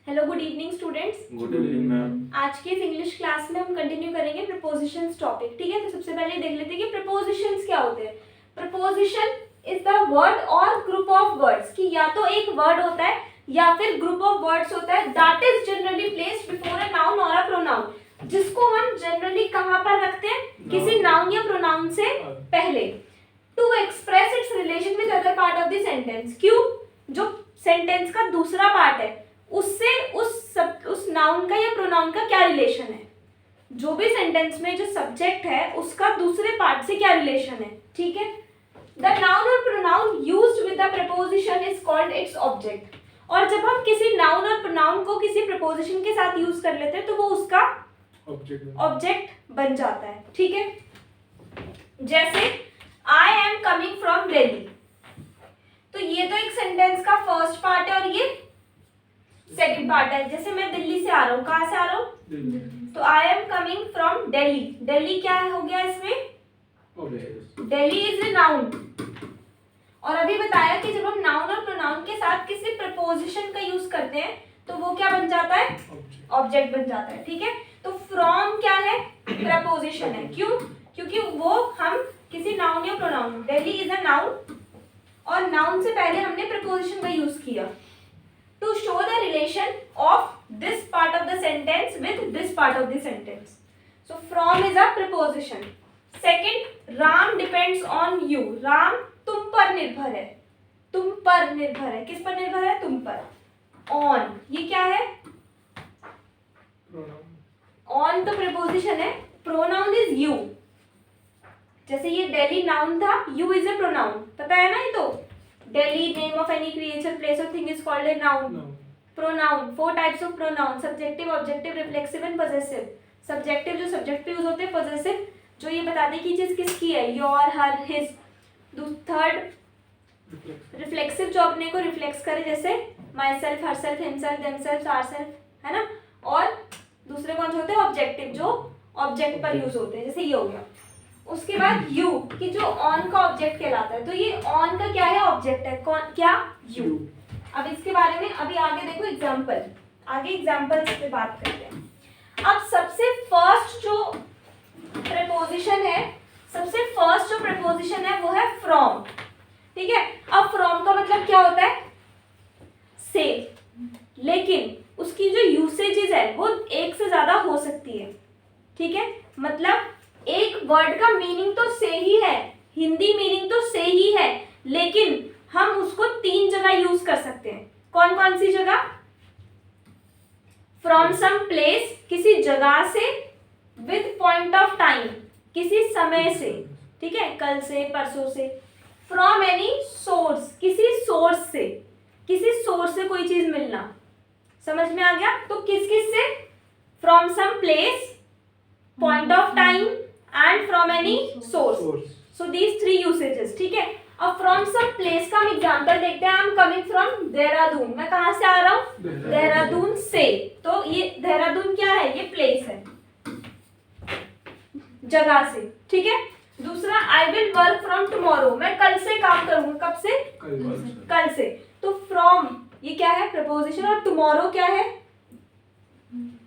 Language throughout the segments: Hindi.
Hello, good evening students. Good evening ma'am. आज के इस इंग्लिश क्लास में हम कंटिन्यू करेंगे प्रपोजिशंस टॉपिक। ठीक है, तो सबसे पहले देख लेते हैं कि प्रपोजिशंस क्या होते हैं। प्रपोजिशन इज द वर्ड और ग्रुप ऑफ वर्ड्स, कि या तो एक वर्ड होता है या फिर ग्रुप ऑफ वर्ड्स होता है that is generally placed before a noun और अ प्रोनाउन, जिसको हम जनरली कहां पर रखते हैं, किसी नाउन या प्रोनाउन से पहले, to express its relation with other part of the sentence. क्यों? जो सेंटेंस का दूसरा पार्ट है उससे उस नाउन का या प्रोनाउन का क्या रिलेशन है, जो भी सेंटेंस में जो सब्जेक्ट है उसका दूसरे पार्ट से क्या रिलेशन है। ठीक है, द नाउन और pronoun used with the preposition is called its object. और जब हम किसी नाउन और प्रोनाउन को किसी प्रपोजिशन के साथ यूज कर लेते हैं तो वो उसका ऑब्जेक्ट बन जाता है। ठीक है, जैसे I am coming from Delhi, तो ये तो एक सेंटेंस का फर्स्ट पार्ट है और ये सेकंड पार्ट है। जैसे मैं दिल्ली से आ रहा हूँ, कहाँ से आ रहा हूँ, तो I am coming from Delhi. Delhi क्या हो गया इसमें, दिल्ली इज ए नाउन। और अभी बताया कि जब हम नाउन और प्रोनाउन के साथ किसी प्रपोजिशन का यूज करते हैं तो वो क्या बन जाता है, ऑब्जेक्ट बन जाता है। ठीक है, तो फ्रॉम क्या है, प्रपोजिशन है। क्यों? क्योंकि वो हम किसी नाउन या pronoun, Delhi is a noun और नाउन से पहले हमने प्रपोजिशन का यूज किया to show the relation of this part of the sentence with this part of the sentence. So from is a preposition. Second, Ram depends on you. Ram तुम पर निर्भर है, तुम पर निर्भर है। किस पर निर्भर है, तुम पर। On, ये क्या है, on तो preposition है, pronoun is you। जैसे ये दिल्ली नाउन था, you is a pronoun, पता है ना ये तो। Delhi, name of any creature, place or thing is called a noun. Pronoun, 4 types of pronoun: subjective, objective, reflexive and possessive. Subjective जो subject पे यूज होते हैं, possessive जो ये बताते हैं कि चीज किसकी है, your, her, his. Third, reflexive जो अपने को रिफ्लेक्स करे, जैसे myself, herself, himself, themselves, ourself, है ना। और दूसरे कौन से होते हैं, ऑब्जेक्टिव जो ऑब्जेक्ट पर यूज होते हैं, जैसे ये हो गया। उसके बाद यू, कि जो ऑन का ऑब्जेक्ट कहलाता है, तो ये ऑन का क्या है, ऑब्जेक्ट है। कौन, क्या, यू। अब इसके बारे में अभी आगे देखो एग्जांपल, आगे एग्जांपल्स पे बात करते हैं। अब सबसे फर्स्ट जो प्रीपोजिशन है, सबसे फर्स्ट जो प्रीपोजिशन है वो है फ्रॉम। ठीक है, अब फ्रॉम का मतलब क्या होता है, से, लेकिन उसकी जो यूसेजेस है वो एक से ज्यादा हो सकती है। ठीक है, मतलब एक वर्ड का मीनिंग तो से ही है, हिंदी मीनिंग तो से ही है, लेकिन हम उसको 3 जगह यूज कर सकते हैं। कौन कौन सी जगह, फ्रॉम सम प्लेस, किसी जगह से, विद पॉइंट ऑफ टाइम, किसी समय से, ठीक है, कल से, परसों से, फ्रॉम एनी सोर्स, किसी सोर्स से, किसी सोर्स से कोई चीज मिलना। समझ में आ गया, तो किस किस से, from some place, point of time and from any source. So these 3 usages. ठीक है, अब from some place का हम एग्जांपल देखते हैं। I am coming from Dehradun, मैं कहाँ से आ रहा हूँ, देहरादून से। तो ये देहरादून क्या है, ये प्लेस है, जगह से। ठीक है, दूसरा I will work from tomorrow, मैं कल से काम करूंगा, कब से, कल से। तो from ये क्या है, प्रपोजिशन, और tomorrow क्या है,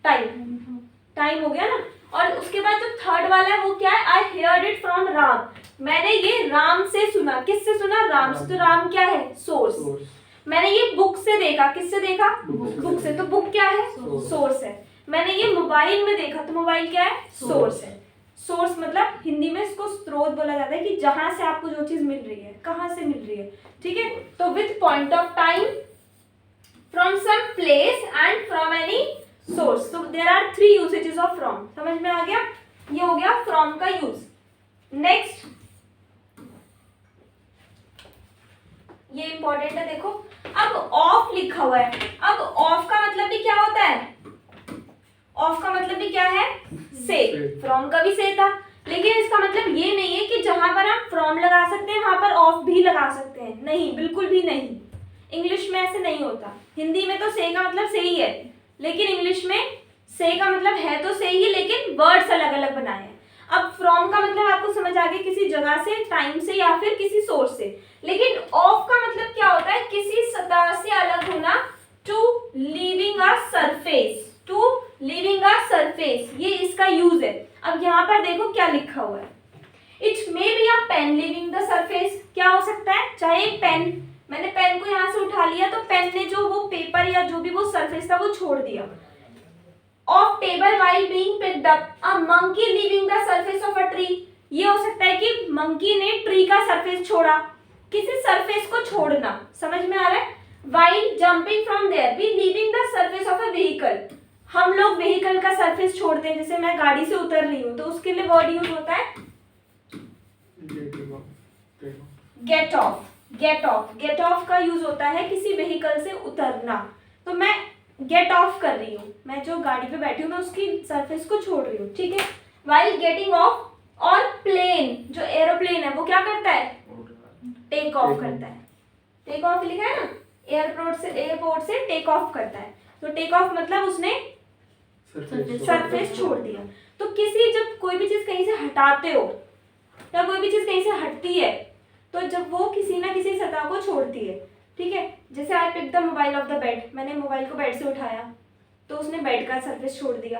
टाइम, टाइम हो गया ना। और उसके बाद जो थर्ड वाला है वो क्या है, आई हियर्ड इट फ्रॉम राम, मैंने ये राम से सुना। किससे सुना, राम से। तो राम क्या है, सोर्स। मैंने ये बुक से देखा, किससे देखा, बुक से। तो बुक क्या है, सोर्स है। मैंने ये मोबाइल में देखा, तो मोबाइल क्या है, सोर्स है। सोर्स मतलब हिंदी में इसको स्रोत बोला जाता है, कि जहां से आपको जो चीज मिल रही है, कहां से मिल रही है। ठीक है, तो with point of time, from some place and from any source. तो there are 3 usages of from. समझ में आ गया, ये हो गया फ्रॉम का यूज। नेक्स्ट, ये इंपॉर्टेंट है, देखो अब ऑफ लिखा हुआ है। अब ऑफ का मतलब भी क्या होता है, ऑफ का मतलब भी क्या है, से। फ्रॉम का भी से था, लेकिन इसका मतलब ये नहीं है कि जहां पर हम फ्रॉम लगा सकते हैं वहां पर ऑफ भी लगा सकते हैं। नहीं, बिल्कुल भी नहीं, इंग्लिश में ऐसे नहीं होता। हिंदी में तो से का मतलब से ही है, लेकिन इंग्लिश में से का मतलब है तो से ही, लेकिन वर्ड्स अलग अलग बनाए हैं। अब फ्रॉम का मतलब आपको समझ आ गया, किसी जगह से, टाइम से, या फिर किसी सोर्स से। लेकिन ऑफ का मतलब क्या होता है, किसी सतह से अलग होना, to leaving a surface, to leaving a surface, ये इसका यूज है। अब यहाँ पर देखो क्या लिखा हुआ है, it may be a pen leaving the surface, क्या हो सकता है, चाहे पेन, मैंने पेन को यहाँ से उठा लिया तो पेन ने जो वो पेपर या जो भी वो सरफेस था वो छोड़ दिया। Of table while being picked up, a monkey leaving the surface of a tree, ये हो सकता है कि मंकी ने ट्री का सरफेस छोड़ा, किसी सरफेस को छोड़ना, समझ में आ रहा है। While jumping from there be leaving the surface of a vehicle, हम लोग व्हीकल का सरफेस छोड़ते हैं, जैसे मैं गाड़ी से उतर रही हूँ तो उसके लिए वर्ड यूज होता है get off. Get off, get off का यूज होता है किसी व्हीकल से उतरना, तो मैं गेट ऑफ कर रही हूँ, मैं जो गाड़ी पे बैठी हूँ मैं उसकी सरफेस को छोड़ रही हूँ, ठीक है। व्हाइल गेटिंग ऑफ, और प्लेन जो एरोप्लेन है वो क्या करता है, टेक ऑफ करता है, टेक ऑफ लिखा है ना, एयरपोर्ट से टेक ऑफ करता है, तो टेक ऑफ मतलब उसने सरफेस छोड़ दिया। तो किसी, जब कोई भी चीज कहीं से हटाते हो या कोई भी चीज कहीं से हटती है तो जब वो किसी ना किसी सतह को छोड़ती है, ठीक है। जैसे I pick the mobile off the bed, मैंने मोबाइल को बेड से उठाया तो उसने बेड का सरफेस छोड़ दिया।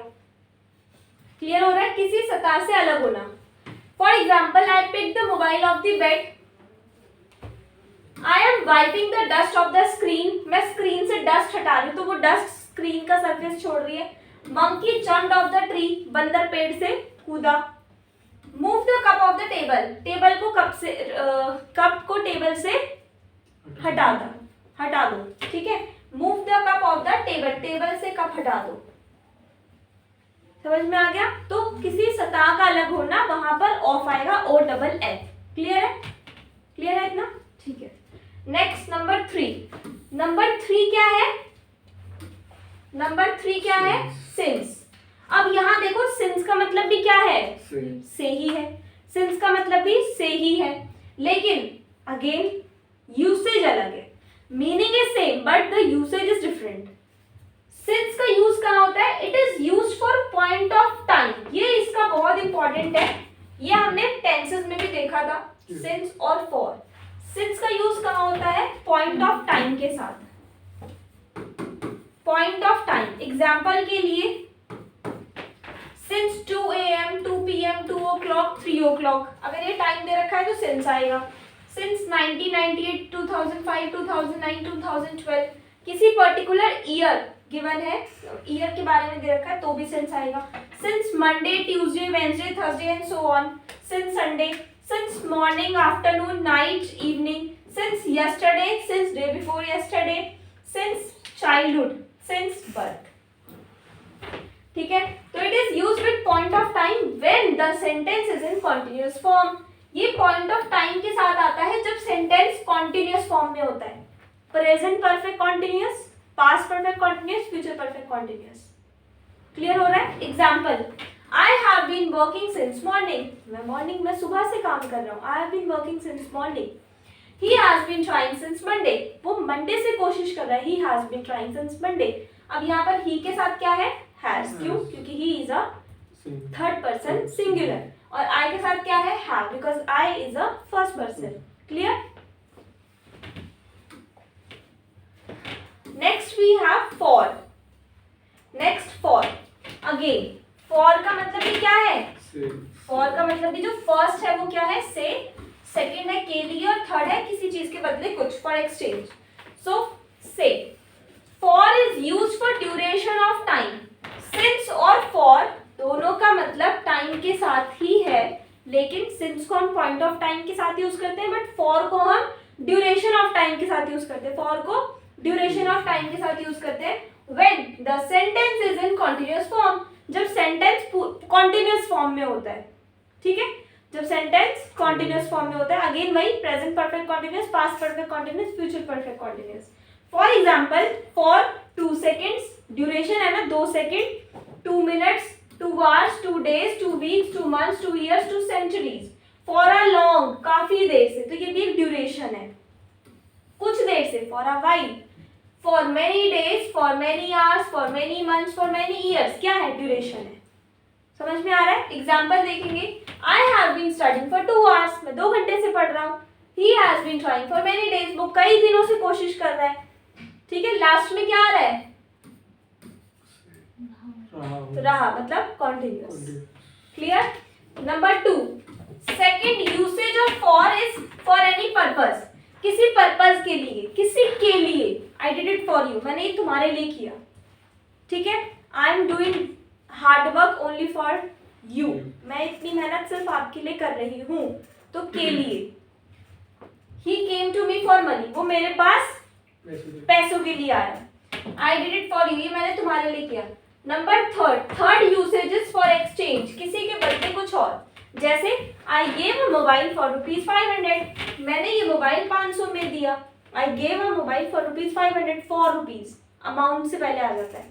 क्लियर हो रहा है, किसी सतह से अलग होना। For example I pick the mobile off the bed, I am wiping the dust off the screen, मैं स्क्रीन से डस्ट हटा रही हूँ तो वो डस्ट स्क्रीन का सरफेस छोड़ रही है। Monkey jumped of the tree, बंदर पेड़ से कूदा। Move the cup of the table, table को कप को टेबल से हटा दो, ठीक है। Move the cup of the table, table से कप हटा दो, समझ में आ गया। तो किसी सतह का अलग होना, वहां पर ऑफ आएगा, ओ डबल एफ। क्लियर है, क्लियर है इतना, ठीक है। नेक्स्ट नंबर 3, नंबर 3 क्या है, नंबर 3 क्या है, सिंस। अब यहाँ देखो सिंस का मतलब भी क्या है, से ही है, सिंस का मतलब भी से ही है, लेकिन अगेन यूसेज अलग है, meaning is same but the usage is different. Since का यूज कहाँ होता है, it is used for point of time, ये इसका बहुत इंपॉर्टेंट है, ये हमने टेंसेस में भी देखा था, सिंस और फॉर। सिंस का यूज कहाँ होता है, पॉइंट ऑफ टाइम के साथ, पॉइंट ऑफ टाइम। एग्जाम्पल के लिए since 2 AM, 2 PM, 2 o'clock, 3 o'clock, अगर ये टाइम दे रखा है तो since आएगा। since 1998, 2005, 2009, 2012, किसी पर्टिकुलर ईयर गिवन है, ईयर के बारे में दे रखा है तो भी since आएगा। since Monday, Tuesday, Wednesday, Thursday and so on, since Sunday, since morning, afternoon, night, evening, since yesterday, since day before yesterday, since childhood, since birth, ठीक है। तो it is use with point of time when the sentence is in continuous form, ये पॉइंट ऑफ टाइम के साथ आता है जब सेंटेंस कॉन्टिन्यूअस फॉर्म में होता है। Present perfect continuous, past perfect continuous, future perfect continuous. Clear हो रहा है। Example, I have been working since morning, मैं मॉर्निंग में सुबह से काम कर रहा हूँ, I have been working since morning. He has been trying since Monday, वो मंडे से कोशिश कर रहा है, he has been trying since Monday. अब यहाँ पर ही के साथ क्या है, हैज, क्यों, क्योंकि he is a third person singular, और आई के साथ क्या है, have, because I is a first person. Clear. Next we have for. Next for, again for का मतलब भी क्या है, फॉर का मतलब भी जो फर्स्ट है वो क्या है, से, सेकेंड है के लिए, और थर्ड है किसी चीज के बदले कुछ, for exchange. So say, for is used for duration of time. Since और फॉर दोनों का मतलब टाइम के साथ ही है, लेकिन सिंस को हम पॉइंट ऑफ टाइम के साथ यूज करते हैं, बट फॉर को हम ड्यूरेशन ऑफ टाइम के साथ यूज करते हैं, फॉर को ड्यूरेशन ऑफ टाइम के साथ यूज करते हैं when the sentence is in continuous form, जब सेंटेंस कॉन्टिन्यूअस फॉर्म में होता है, ठीक है, जब सेंटेंस कॉन्टिन्यूअस फॉर्म में होता है। अगेन वही present perfect continuous, past perfect continuous, future perfect continuous. For example, for 2 seconds, duration है ना 2 second, 2 minutes, 2 hours, 2 days, 2 weeks, 2 months, 2 years, 2 centuries, for a long, काफी देर से, तो ये भी एक ड्यूरेशन है, कुछ देर से, for a while, for many days, for many hours, for many months, for many years, क्या है, ड्यूरेशन है। समझ में आ रहा है। एग्जाम्पल देखेंगे, I have been studying for 2 hours, मैं 2 घंटे से पढ़ रहा हूँ। He has been trying for many days, वो कई दिनों से कोशिश कर रहा है, ठीक है। लास्ट में क्या आ रहा है, तो रहा मतलब continuous. Clear. Number 2, second usage of for is for any purpose, किसी पर्पस के लिए, किसी के लिए। आई डिड इट फॉर यू, मैंने ये तुम्हारे लिए किया, ठीक है। I am doing hard work only for you, मैं इतनी मेहनत सिर्फ आपके लिए कर रही हूँ, तो के लिए। He came to me for money, वो मेरे पास पैसों के लिए आया। I did it for you, ये मैंने तुम्हारे लिए किया। Number third usages for exchange, किसी के बदले कुछ और, जैसे I gave a mobile for ₹500, मैंने ये मोबाइल 500 में दिया। I gave a mobile for ₹500, ₹4, amount से पहले आ जाता है।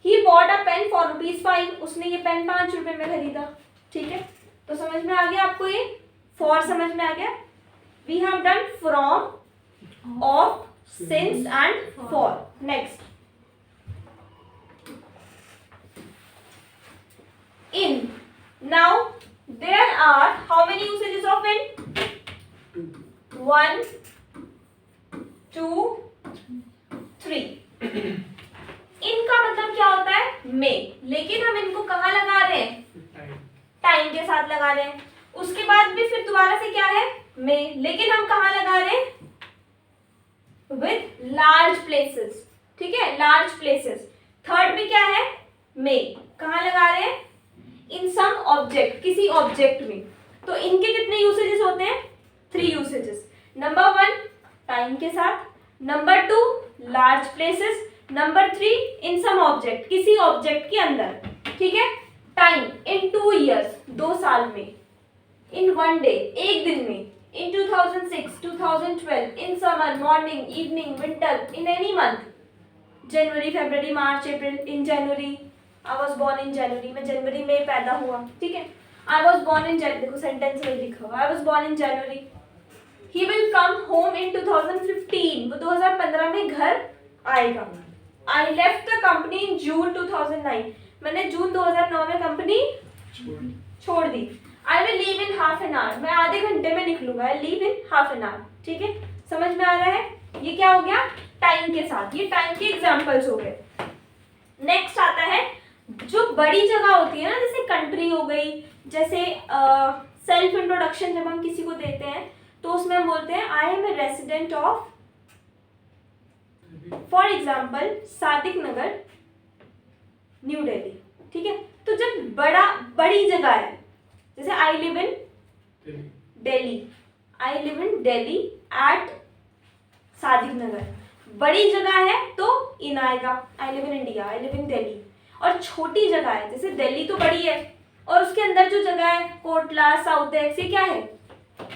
He bought a pen for ₹5, उसने ये पेन 5 रुपए में खरीदा, ठीक है। तो समझ में आ गया आपको, ये फॉर समझ में आ गया। We have done from, off, since and for. Next, in. Now there are how many usages of in? 1, 2, 3. इनका मतलब क्या होता है? में, लेकिन हम इनको कहाँ लगा रहे हैं? टाइम के साथ लगा रहे हैं। उसके बाद भी फिर दोबारा से क्या है? में, लेकिन हम कहाँ लगा रहे हैं? विथ लार्ज प्लेसेस, ठीक है, लार्ज प्लेसेस। थर्ड में क्या है? में, कहाँ लगा रहे हैं? इन सम ऑब्जेक्ट, किसी ऑब्जेक्ट में। तो इनके कितने यूसेजेस होते हैं? 3 यूसेजेस। नंबर 1 टाइम के साथ, number 2 large places, number 3 in some object, किसी ऑब्जेक्ट के अंदर, ठीक है। टाइम इन 2 ईयर्स, 2 साल में। इन 1 डे, एक दिन में। इन 2006, 2012, in summer, morning, evening, winter, in any month, January, February, March, April, in January. I was born in January, मैं जनवरी में पैदा हुआ, ठीक है। I was born in January, देखो सेंटेंस में लिखा हुआ, I was born in January. He will come home in 2015, वो 2015 में घर आएगा। I left the company in June 2009, मैंने जून 2009 में कंपनी छोड़ दी। I will leave in half an hour, मैं आधे घंटे में निकलूंगा। I leave in half an hour, ठीक है। समझ में आ रहा है? ये क्या हो गया? टाइम के साथ, ये टाइम के एग्जाम्पल्स हो गए। नेक्स्ट आता है जो बड़ी जगह होती है ना, जैसे कंट्री हो गई, जैसे सेल्फ इंट्रोडक्शन जब हम किसी को देते हैं तो उसमें हम बोलते हैं I am a resident of, for example Sadiq Nagar, new Delhi, ठीक है। तो जब बड़ी जगह है, जैसे I live in Delhi, I live in Delhi at Sadiq Nagar, बड़ी जगह है तो इन आएगा। I live in India, I live in Delhi. और छोटी जगह है, जैसे दिल्ली तो बड़ी है और उसके अंदर जो जगह है कोटला, साउथ एक्स, ये क्या है?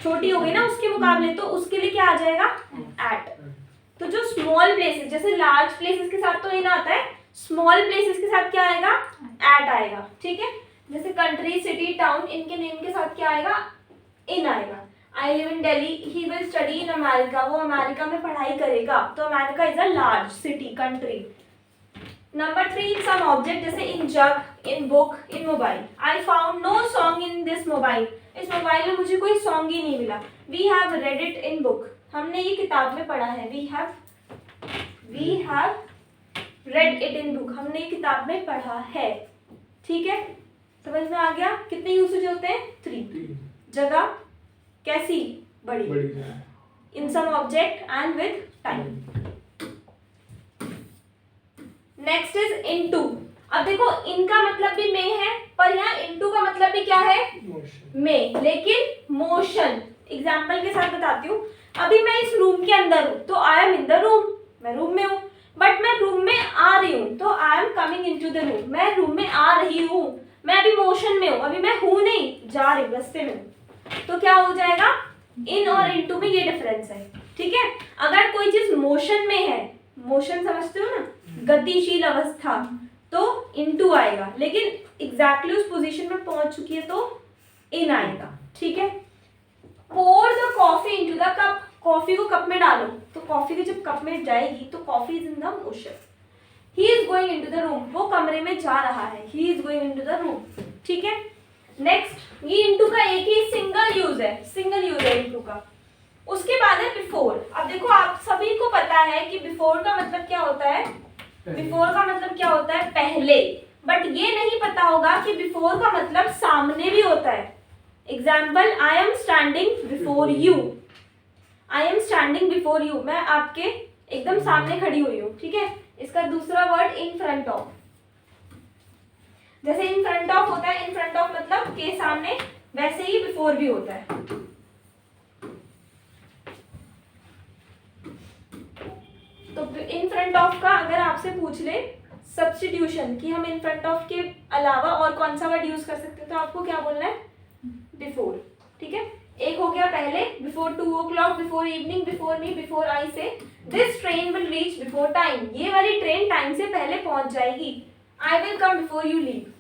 छोटी हो गई ना उसके मुकाबले, तो उसके लिए क्या आ जाएगा? एट। तो जो स्मॉल प्लेसेस, जैसे लार्ज प्लेसेस के साथ तो इन आता है, स्मॉल प्लेसेस के साथ क्या आएगा? एट आएगा, ठीक है। जैसे कंट्री, सिटी, टाउन, इनके नेम के साथ क्या आएगा? इन आएगा। I live in Delhi, he will study in America, वो अमेरिका में पढ़ाई करेगा, तो America is a large city, country. Number 3 in some object, जैसे in jug, in book, in mobile. I found no song in this mobile, इस मोबाइल में मुझे कोई सॉन्ग ही नहीं मिला। We have read it in book, हमने ये किताब में पढ़ा है। We have read it in book, हमने ये किताब में पढ़ा है, ठीक है। समझ में आ गया? कितने यूसेज होते हैं? 3। जगह कैसी? बड़ी। In some object and with time. Next is into. अब देखो इनका मतलब भी में है, पर यहाँ इनटू का मतलब भी क्या है? में, लेकिन मोशन। एग्जाम्पल के साथ बताती हूँ। अभी मैं इस रूम के अंदर हूँ तो I am in the room, मैं रूम में हूँ। बट मैं रूम में आ रही हूँ तो I am coming into the room, मैं रूम में आ रही हूँ। मैं अभी मोशन में हूँ, अभी मैं हूँ नहीं, जा रही हूँ, रास्ते में हूँ। तो क्या हो जाएगा? इन और इनटू में ये डिफरेंस है, ठीक है। अगर कोई चीज मोशन में है, मोशन समझते हो ना, गतिशील अवस्था, तो इनटू आएगा, लेकिन एग्जैक्टली उस पोजीशन में पहुंच चुकी है तो इन आएगा, ठीक है। pour the coffee into the cup, coffee को कप में डालो, तो कॉफी की जब कप में जाएगी तो coffee is in the motion. He is going into the room, वो कमरे में जा रहा है, he is going into the room, ठीक है। नेक्स्ट, ये इनटू का एक ही सिंगल यूज है इनटू का। उसके बाद है बिफोर। अब देखो आप सभी को पता है कि बिफोर का मतलब क्या होता है? बिफोर का मतलब क्या होता है? पहले। बट ये नहीं पता होगा कि बिफोर का मतलब सामने भी होता है। Example, I am standing before you, I am standing before you, मैं आपके एकदम सामने खड़ी हुई हूँ, ठीक है। इसका दूसरा वर्ड इन फ्रंट ऑफ, जैसे इन फ्रंट ऑफ होता है, इन फ्रंट ऑफ मतलब के सामने, वैसे ही बिफोर भी होता है। तो इन फ्रंट ऑफ का अगर आपसे पूछ ले सब्स्टिट्यूशन कि हम इन फ्रंट ऑफ के अलावा और कौन सा वर्ड यूज कर सकते हैं, तो आपको क्या बोलना है, बिफोर, ठीक है। एक हो गया पहले, before 2 o'clock, before evening, before me, before I say this train will reach before time, ये वाली ट्रेन टाइम से पहले पहुंच जाएगी। I will come before you leave,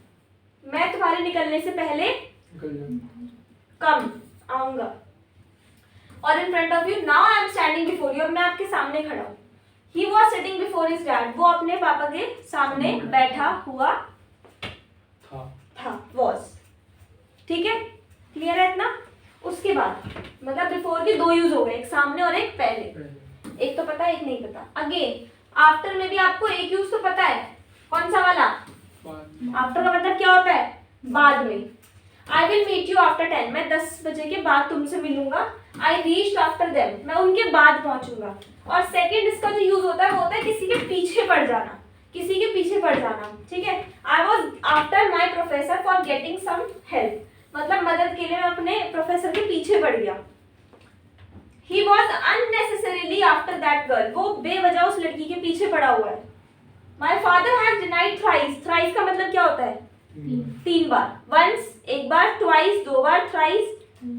मैं तुम्हारे निकलने से पहले कम आऊंगा। और in front of you, now I am standing before you, अब मैं आपके सामने खड़ा हूं। He was sitting before his dad, वो अपने पापा के सामने बैठा हुआ था, वॉज, ठीक है, क्लियर है इतना। उसके बाद मतलब बिफोर के दो यूज हो गए, एक सामने और एक पहले, एक तो पता है एक नहीं पता। अगेन आफ्टर में भी आपको एक यूज तो पता है, कौन सा वाला, आफ्टर का मतलब क्या होता है, बाद में। I will meet you after 10, मैं 10 बजे के बाद तुमसे मिलूंगा। आई रीच्ड आफ्टर देम, मैं उनके बाद पहुंचूंगा। और सेकंड इसका जो यूज होता है वो होता है किसी के पीछे पड़ जाना, किसी के पीछे पड़ जाना, ठीक है। I was after my professor for getting some help, मतलब मदद के लिए मैं अपने प्रोफेसर के पीछे पड़ गया। He was unnecessarily after that girl, वो बेवजह उस लड़की के पीछे पड़ा हुआ है। My father has denied thrice, thrice का मतलब क्या होता है, 3 बार, वंस एक बार, ट्वाइस 2 बार, थ्राइस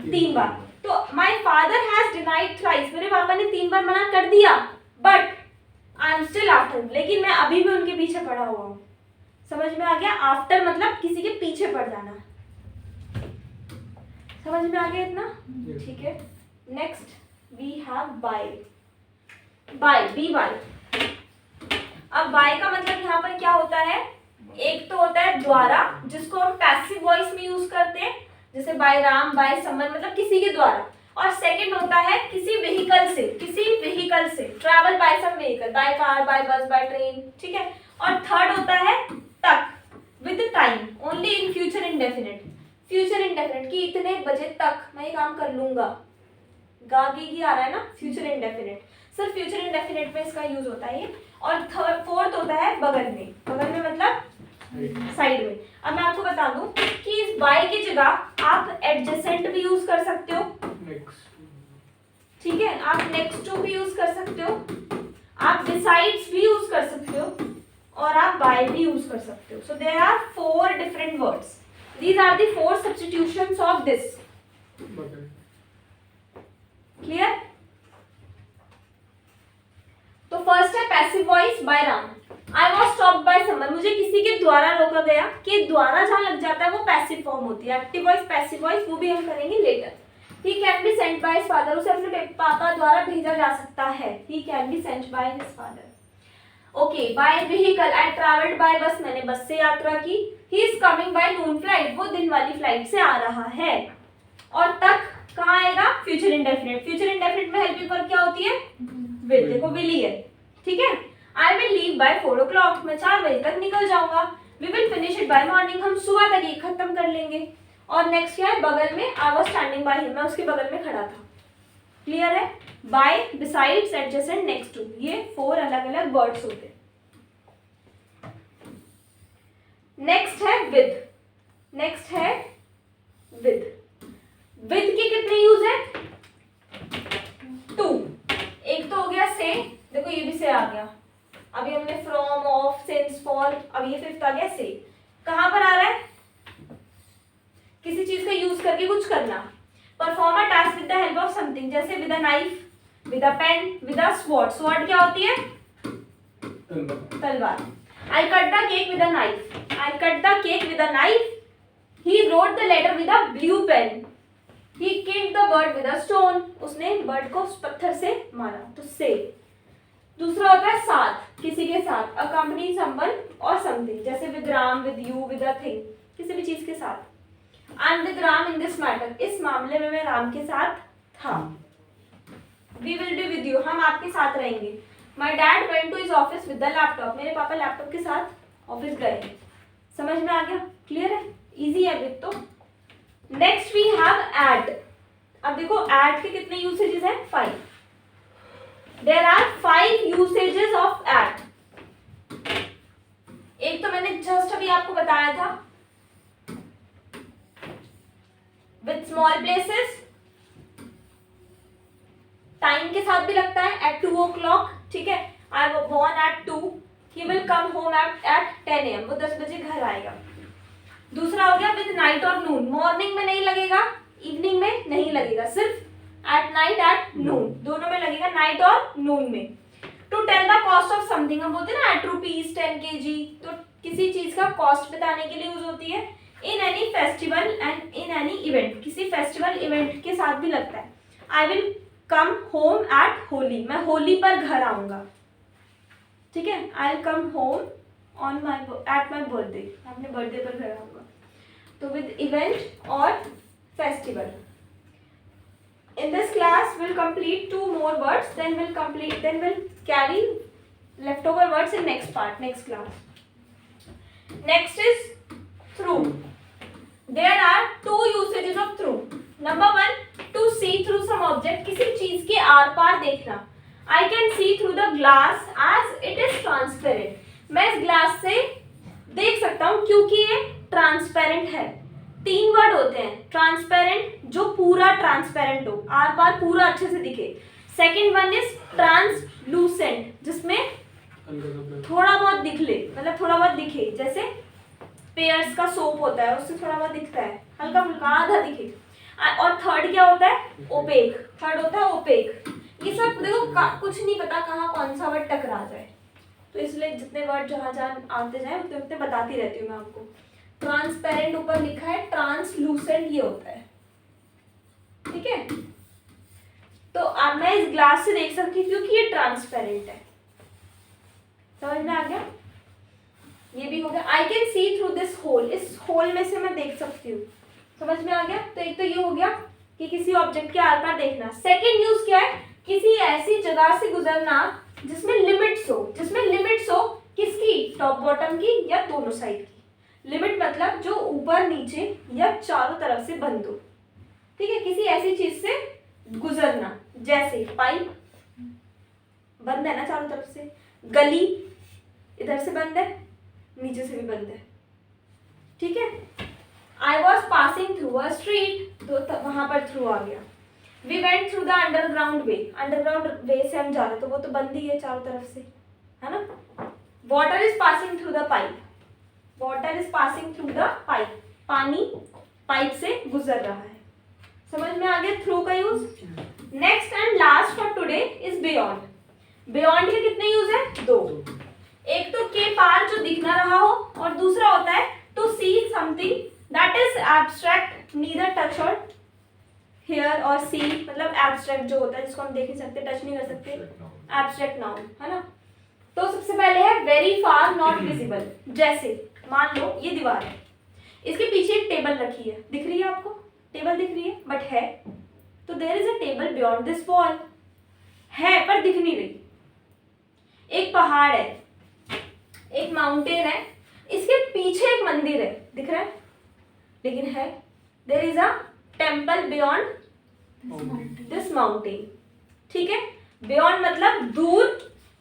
3 बार। तो my father has denied thrice, मेरे पापा ने 3 बार मना कर दिया, but I am still after, लेकिन मैं अभी भी उनके पीछे पड़ा हुआ हूँ। समझ में आ गया, आफ्टर मतलब किसी के पीछे पड़ जाना, समझ में आ गया इतना, ठीक है। Next we have by, by, B by. अब बाय का मतलब यहाँ पर क्या होता है, एक तो होता है द्वारा, जिसको हम पैसिव वॉइस में यूज करते हैं, जैसे बाय राम, बाय समन, मतलब किसी के द्वारा। और सेकंड होता है किसी व्हीकल से, किसी व्हीकल से, travel by some vehicle, by car, by bus, by train, ठीक है। और थर्ड होता है तक, with time, only in future indefinite, future indefinite कि इतने बजे तक मैं ये काम कर लूंगा, गागे की आ रहा है ना, फ्यूचर इंडेफिनिट, सिर्फ फ्यूचर इंडेफिनिट में इसका यूज होता है ये। और फोर्थ होता है बगल में, बगल में मतलब साइड में। अब मैं आपको बता दूं कि इस बाय की जगह आप एडजेसेंट भी यूज कर सकते हो, ठीक है, आप नेक्स्ट टू भी यूज कर सकते हो, आप बिसाइड्स भी यूज कर सकते हो, और आप बाय भी यूज कर सकते हो। So there are 4 different words, these are the 4 substitutions of this, clear. तो फर्स्ट है passive voice, by Ram. I was stopped by someone, मुझे किसी के द्वारा रोका गया, कि द्वारा जहां लग जाता है वो पैसिव फॉर्म होती है। एक्टिव वॉइस, पैसिव वॉइस, वो भी हम करेंगे later. He can be sent by his father, उसे अपने पापा द्वारा भेजा जा सकता है, he can be sent by his father. Okay, by vehicle, I travelled by bus, मैंने बस से यात्रा की। He is coming by noon flight, वो दिन वाली फ्लाइट से आ रहा है। और तक कहाँ आएगा, फ्यूचर इंडेफिनिट, फ्यूचर इंडेफिनिट में हेल्पिंग वर्ब क्या होती है, विल, देखो विल ही है, ठीक है। I will leave bye 4 o'clock, मैं 4 बजे तक निकल जाऊंगा। We will finish it by morning, हम सुबह तक ये खत्म कर लेंगे। और नेक्स्ट क्या है, बगल में, I was standing by him, मैं उसके बगल में खड़ा था, क्लियर है। By, besides, adjacent, next to, ये 4 अलग अलग वर्ड्स होते हैं। नेक्स्ट है विद, नेक्स्ट है विद। विद के कितने यूज है, 2। एक तो हो गया से, देखो ये भी से आ गया, अभी हमने फ्रॉम, ऑफ, सिंस, फॉर, अब ये 5th आ गया से। कहां पर आ रहा है, किसी चीज का यूज करके कुछ करना। Perform a task with the help of something, जैसे with a knife, with a pen, with a sword. Sword क्या होती है, तलवार। I cut the cake with a knife, I cut the cake with a knife. He wrote the letter with a blue pen. He killed the bird with a stone, उसने बर्ड को पत्थर से मारा, तो से। दूसरा होता है साथ, किसी के साथ, अकम्पनी समवन और समथिंग, जैसे with Ram, with you, with a thing, किसी भी चीज के साथ। I am with Ram in this matter, इस मामले में मैं राम के साथ था। We will be with you, हम आपके साथ रहेंगे। My dad went to his office with the laptop, मेरे पापा लैपटॉप के साथ ऑफिस गए। समझ में आ गया? क्लियर है? इजी है अभी तो। Next we have add. अब देखो ऐड के कितने यूसेजेस हैं? 5. There are 5 usages of add. एक तो मैंने जस्ट अभी आपको बताया था, विथ स्मॉल प्लेसेस, टाइम के साथ भी लगता है, एट 2 o'clock, ठीक है। I born at 2, he will come home at 10 AM, वो 10 बजे घर आएगा। दूसरा हो गया विद नाइट और नून, मॉर्निंग में नहीं लगेगा, इवनिंग में नहीं लगेगा, सिर्फ एट नाइट एट नून, दोनों में लगेगा, नाइट और नून में। To tell the cost of something, हम बोलते हैं ना एट रुपीज 10 kg, तो किसी चीज का कॉस्ट बताने के लिए यूज होती है। In any festival and in any event, किसी फेस्टिवल इवेंट के साथ भी लगता है। आई will come home at Holi, मैं होली पर घर आऊंगा, ठीक है। आई will come home on my at my birthday, अपने बर्थडे पर घर आऊंगा। तो विद इवेंट और festival. In this class we'll complete 2 more words, then we'll carry leftover words in next part, next class. Next is through. There are 2 usages of through. Number 1, to see through some object, किसी चीज के आर पार देखना। I can see through the glass as it is transparent. मैं इस ग्लास से देख सकता हूँ क्योंकि ये ट्रांसपेरेंट है। 3 वर्ड होते हैं, ट्रांसपेरेंट जो पूरा ट्रांसपेरेंट हो, आर पार पूरा अच्छे से दिखे। सेकंड वन इज ट्रांसलूसेंट, जिसमें थोड़ा बहुत दिख ले, मतलब थोड़ा बहुत दिखे, जैसे पेयर्स का सोप होता है, उससे थोड़ा बहुत दिखता है, हल्का फुल्का आधा दिखे। और थर्ड क्या होता है? ओपेक। थर्ड होता है ओपेक। ये सब देखो कुछ नहीं पता कहाँ कौन सा वर्ड टकरा जाए, तो इसलिए जितने वर्ड जहाँ जहाँ आते जाए उतने उतने बताती रहती हूँ मैं आपको। ट्रांसपेरेंट ऊपर लिखा है, ट्रांसलूसेंट ये होता है, ठीक है। तो अब मैं इस ग्लास से देख सकती हूँ क्योंकि ये ट्रांसपेरेंट है। समझ में आ गया? ये भी हो गया। I can see through this hole, इस होल में से मैं देख सकती हूँ। समझ में आ गया? तो एक तो ये हो गया कि किसी ऑब्जेक्ट के आर पार देखना। सेकेंड यूज क्या है? किसी ऐसी जगह से गुजरना जिसमें लिमिट्स हो। जिसमें लिमिट्स हो किसकी? टॉप बॉटम की या दोनों साइड की। लिमिट मतलब जो ऊपर नीचे या चारों तरफ से बंद हो, ठीक है। किसी ऐसी चीज से गुजरना, जैसे पाइप बंद है ना चारों तरफ से, गली इधर से बंद है, नीचे से भी बंद है, ठीक है। I was passing through a street, तो वहां पर थ्रू आ गया। We went through the underground way, underground way से हम जा रहे, तो वो तो बंद ही है चारों तरफ से, है ना। Water is passing through the pipe, water is passing through the pipe, पानी पाइप से गुजर रहा है। समझ में आ गया थ्रू का use? Next and last for today is beyond. Beyond के कितने यूज है? 2। एक तो के पार जो दिख ना रहा हो, और दूसरा होता है to see something that is abstract, neither touch और हियर और सी, मतलब एब्स्ट्रैक्ट जो होता है जिसको हम देख नहीं सकते, टच नहीं कर सकते, एब्स्ट्रैक्ट नाउन, है ना। तो सबसे पहले है वेरी फार नॉट विजिबल। जैसे मान लो ये दीवार है, इसके पीछे एक टेबल रखी है, दिख रही है आपको? टेबल दिख रही है बट है, तो there is a table beyond this wall, है पर दिख नहीं रही। एक पहाड़ है, एक माउंटेन है, इसके पीछे एक मंदिर है, दिख रहा है लेकिन है। There is a temple beyond this mountain, ठीक है। बियॉन्ड मतलब दूर,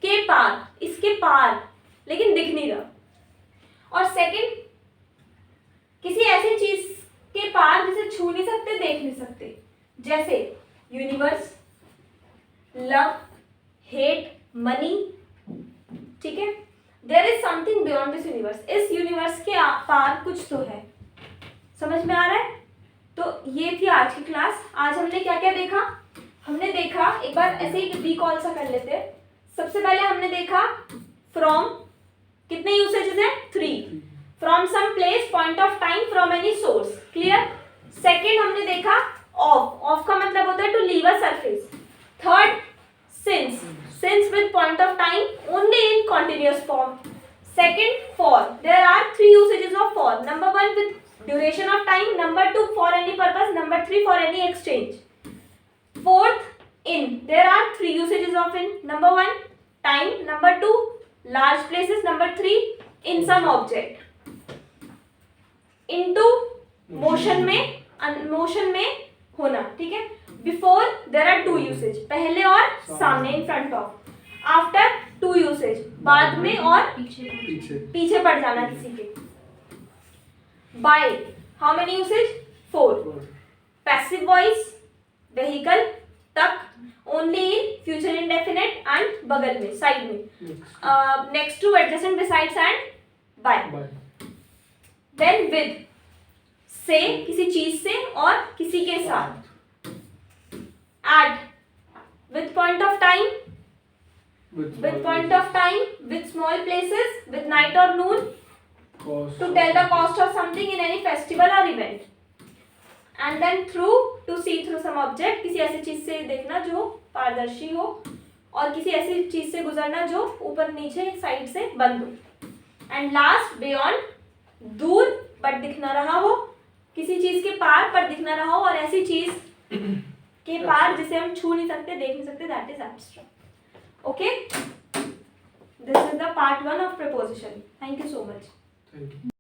के पार, इसके पार, लेकिन दिख नहीं रहा। और सेकंड, किसी ऐसी चीज के पार जिसे छू नहीं सकते, देख नहीं सकते, जैसे यूनिवर्स, लव, हेट, मनी, ठीक है। There is something beyond this universe, इस यूनिवर्स के पार कुछ तो है। समझ में आ रहा है? तो ये थी आज की क्लास। आज हमने क्या क्या देखा? हमने देखा, एक बार ऐसे ही रिकॉल सा कर लेते हैं। सबसे पहले हमने देखा फ्रॉम, कितने यूसेजेस हैं? 3। From some place, point of time, from any source, clear. Second हमने देखा ऑफ, ऑफ का मतलब होता है to leave a surface. Third since, since with point of time only in continuous form. Second for, there are 3 usages of for. Number 1 with duration of time, number 2 for any purpose, number 3 for any exchange. Fourth, in, there are 3 usages of in. Number 1 time, number 2 large places, number 3 in some object. Into motion में होना, ठीक है। Before there are two usages, पहले और सामने, in front of. After two usages, बाद में और पीछे पड़ जाना किसी के। By how many usages, 4। Passive voice, vehicle तक, only in future indefinite and बगल में, साइड में, next to, adjacent, besides and by. Then with, से किसी चीज से और किसी के साथ। At, with point of time, with small places, with night or noon, to tell the cost of something in any festival or event. And then through, to see through some object, किसी ऐसी चीज से देखना जो पारदर्शी हो, और किसी ऐसी चीज से गुजरना जो ऊपर नीचे साइड से बंद हो। एंड लास्ट, beyond, दूर पर दिख ना रहा हो, किसी चीज के पार पर दिख ना रहा हो, और ऐसी चीज के पार जिसे हम छू नहीं सकते, देख नहीं सकते, that is abstract. Okay, this is the part 1 of preposition. Thank you so much.